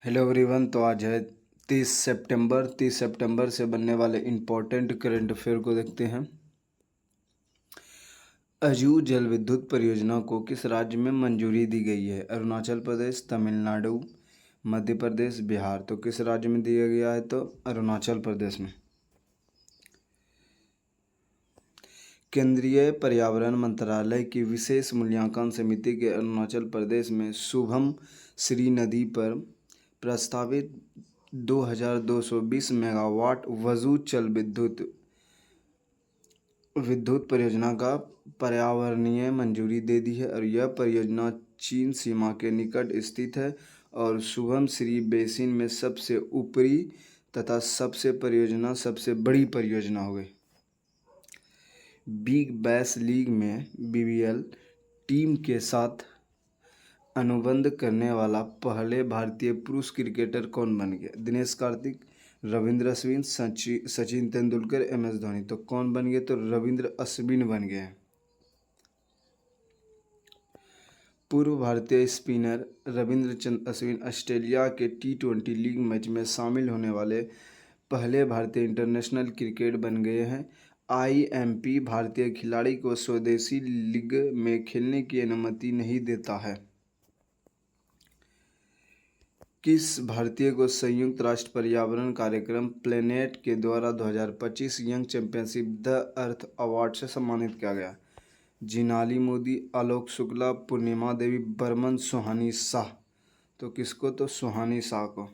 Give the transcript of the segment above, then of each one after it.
Hello everyone. तो आज है 30 सितंबर। 30 सितंबर से बनने वाले इम्पोर्टेंट करंट अफेयर को देखते हैं। अजू जल विद्युत परियोजना को किस राज्य में मंजूरी दी गई है? अरुणाचल प्रदेश, तमिलनाडु, मध्य प्रदेश, बिहार। तो किस राज्य में दिया गया है? तो अरुणाचल प्रदेश में। केंद्रीय पर्यावरण मंत्रालय की विशेष मूल्यांकन समिति के अरुणाचल प्रदेश में शुभम श्री नदी पर प्रस्तावित 2220 मेगावाट वजू जल विद्युत परियोजना का पर्यावरणीय मंजूरी दे दी है और यह परियोजना चीन सीमा के निकट स्थित है और शुभम श्री बेसिन में सबसे ऊपरी तथा सबसे बड़ी परियोजना हो गई। बिग बैश लीग में बीबीएल टीम के साथ अनुबंध करने वाला पहले भारतीय पुरुष क्रिकेटर कौन बन गया? Dinesh Karthik, Ravindra Ashwin, Sachin Tendulkar, M S Dhoni. तो कौन बन गए? तो रविंद्र अश्विन बन गए। पूर्व भारतीय स्पिनर रविंद्र अश्विन ऑस्ट्रेलिया के T20 लीग मैच में शामिल होने वाले पहले भारतीय इंटरनेशनल क्रिकेट बन गए हैं। IMP भारतीय खिलाड़ी को स्वदेशी लीग में खेलने की अनुमति नहीं देता है। किस भारतीय को संयुक्त राष्ट्र पर्यावरण कार्यक्रम प्लेनेट के द्वारा 2025 young championship the earth award से सम्मानित किया गया? जिनाली मोदी, आलोक शुक्ला, पूर्णिमा देवी बर्मन, सुहानी शाह। तो किसको? तो सुहानी शाह को।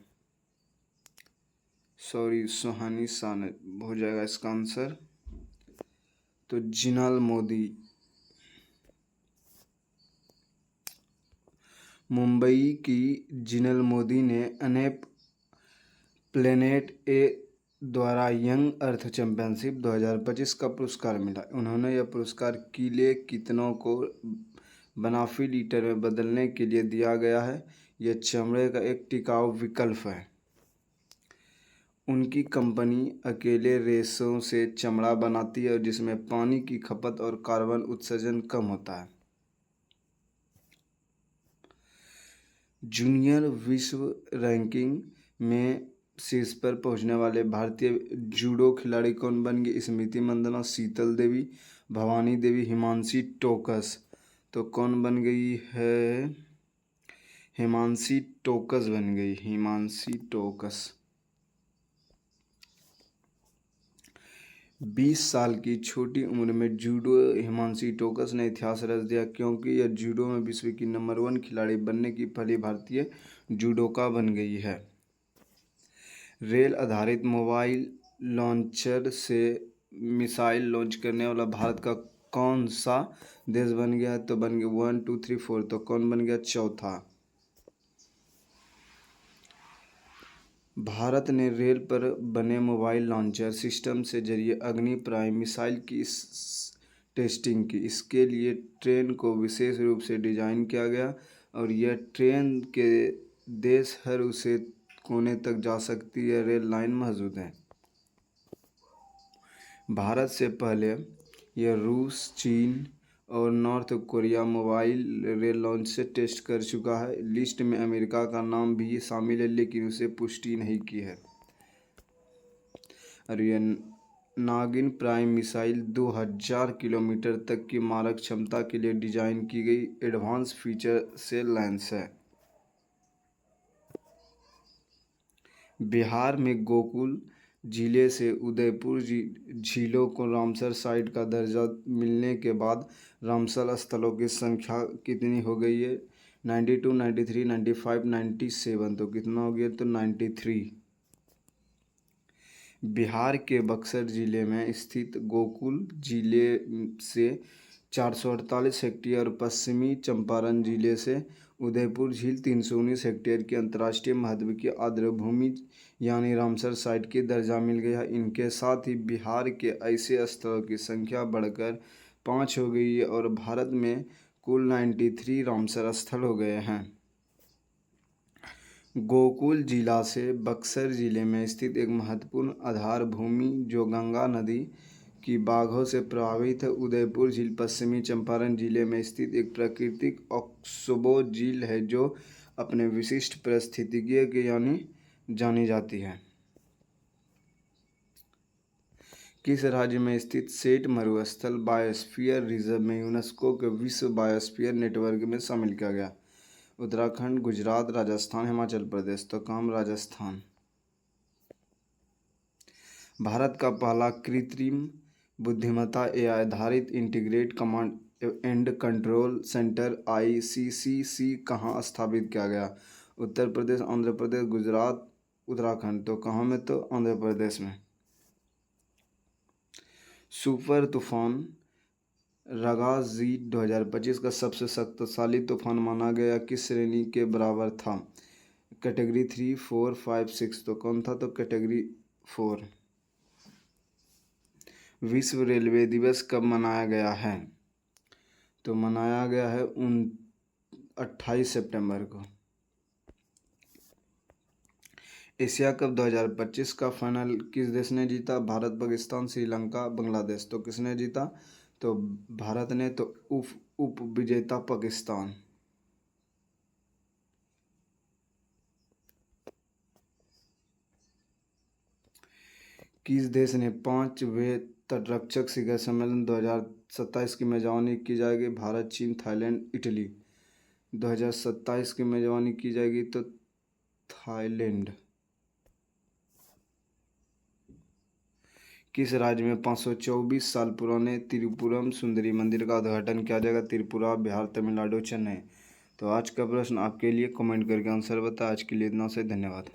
सुहानी शाह ने हो जाएगा इसका आंसर। तो जिनाल मोदी। मुंबई की जिनल मोदी ने अनेप प्लेनेट ए द्वारा यंग अर्थ चैंपियनशिप 2025 का पुरस्कार मिला। उन्होंने यह पुरस्कार कीले कितनों को बनाफी लीटर में बदलने के लिए दिया गया है। यह चमड़े का एक टिकाऊ विकल्प है। उनकी कंपनी अकेले रेशों से चमड़ा बनाती है और जिसमें पानी की खपत और कार्बन उत्सर्जन कम होता है। जूनियर विश्व रैंकिंग में शीर्ष पर पहुंचने वाले भारतीय जूडो खिलाड़ी कौन बन गए? स्मृति मंदाना, शीतल देवी, भवानी देवी, हिमांशी टोकस। तो कौन बन गई है? हिमांशी टोकस बन गई। हिमांशी टोकस 20 साल की छोटी उम्र में जूडो हिमांशी टोकस ने इतिहास रच दिया क्योंकि यह जूडो में विश्व की नंबर 1 खिलाड़ी बनने की पहली भारतीय जूडोका बन गई है। रेल आधारित मोबाइल लॉन्चर से मिसाइल लॉन्च करने वाला भारत का कौन सा देश बन गया? तो बन गया 1 2 3 4। तो कौन बन गया? चौथा। भारत ने रेल पर बने मोबाइल लॉन्चर सिस्टम से जरिए अग्नि प्राइम मिसाइल की टेस्टिंग की। इसके लिए ट्रेन को विशेष रूप से डिजाइन किया गया और यह ट्रेन के देश हर उसे कोने तक जा सकती है रेल लाइन मौजूद है। भारत से पहले यह रूस, चीन और north Korea mobile rail launch से टेस्ट कर चुका है। लिस्ट में अमेरिका का नाम भी शामिल है लेकिन उसे पुष्टि नहीं की है। और यह नागिन प्राइम मिसाइल 2000 किलोमीटर तक की मारक क्षमता के लिए डिजाइन की गई एडवांस फीचर से लैंस है। बिहार में गोकुल जिले से उदयपुर झीलों को रामसर साइट का दर्जा मिलने के बाद रामसर स्थलों की संख्या कितनी हो गई है? 92, 93, 95, 97। तो कितना हो गया? तो 93। बिहार के बक्सर जिले में स्थित गोकुल जिले से 448 हेक्टेयर और पश्चिमी चंपारण जिले से उदयपुर झील 319 हेक्टेयर की अंतर्राष्ट्रीय महत्व की आर्द्रभूमि यानी रामसर साइट की दर्जा मिल गया। इनके साथ ही बिहार के ऐसे स्थलों की संख्या बढ़कर 5 हो गई है और भारत में कुल 93 रामसर स्थल हो गए हैं। गोकुल जिला से बक्सर जिले में स्थित एक महत्वपूर्ण आधार भूमि जो गंगा नदी की बागों से प्रभावित है। उदयपुर झील पश्चिमी चंपारण जिले में स्थित एक प्राकृतिक ऑक्सबो झील है जो अपने विशिष्ट पारिस्थितिकी के यानी जानी जाती है। किस राज्य में स्थित सेठ मरुस्थल बायोस्फीयर रिजर्व में यूनेस्को के विश्व बायोस्फीयर नेटवर्क में शामिल किया गया? उत्तराखंड, गुजरात, राजस्थान, हिमाचल प्रदेश। तो काम राजस्थान। भारत का पहला कृत्रिम बुद्धिमत्ता एआई आधारित integrated command and control centre ICCC कहाँ स्थापित किया गया? उत्तर प्रदेश, आंध्र प्रदेश, गुजरात, उत्तराखंड। तो कहाँ में? तो आंध्र प्रदेश में। सुपर तूफान रगाजी 2025 का सबसे शक्तिशाली तूफान माना गया, किस श्रेणी के बराबर था? कैटेगरी 3, 4, 5, 6। तो कौन था? तो कैटेगरी 4। विश्व रेलवे दिवस कब मनाया गया है? तो मनाया गया है 28 सितंबर को। एशिया कप 2025 का फाइनल किस देश ने जीता? भारत, पाकिस्तान, श्रीलंका, बांग्लादेश। तो किसने जीता? तो भारत ने। तो उप विजेता पाकिस्तान। किस देश ने 5वें तटरक्षक शिखर सम्मेलन 2027 की मेजबानी की जाएगी? भारत, चीन, थाईलैंड, इटली। 2027 की मेजबानी की जाएगी तो थाईलैंड। किस राज्य में 524 साल पुराने त्रिपुरम सुंदरी मंदिर का उद्घाटन किया जाएगा? त्रिपुरा, बिहार, तमिलनाडु, चेन्नई। तो आज का प्रश्न आपके लिए, कमेंट करके आंसर बताएं। आज के लिए इतना से, धन्यवाद।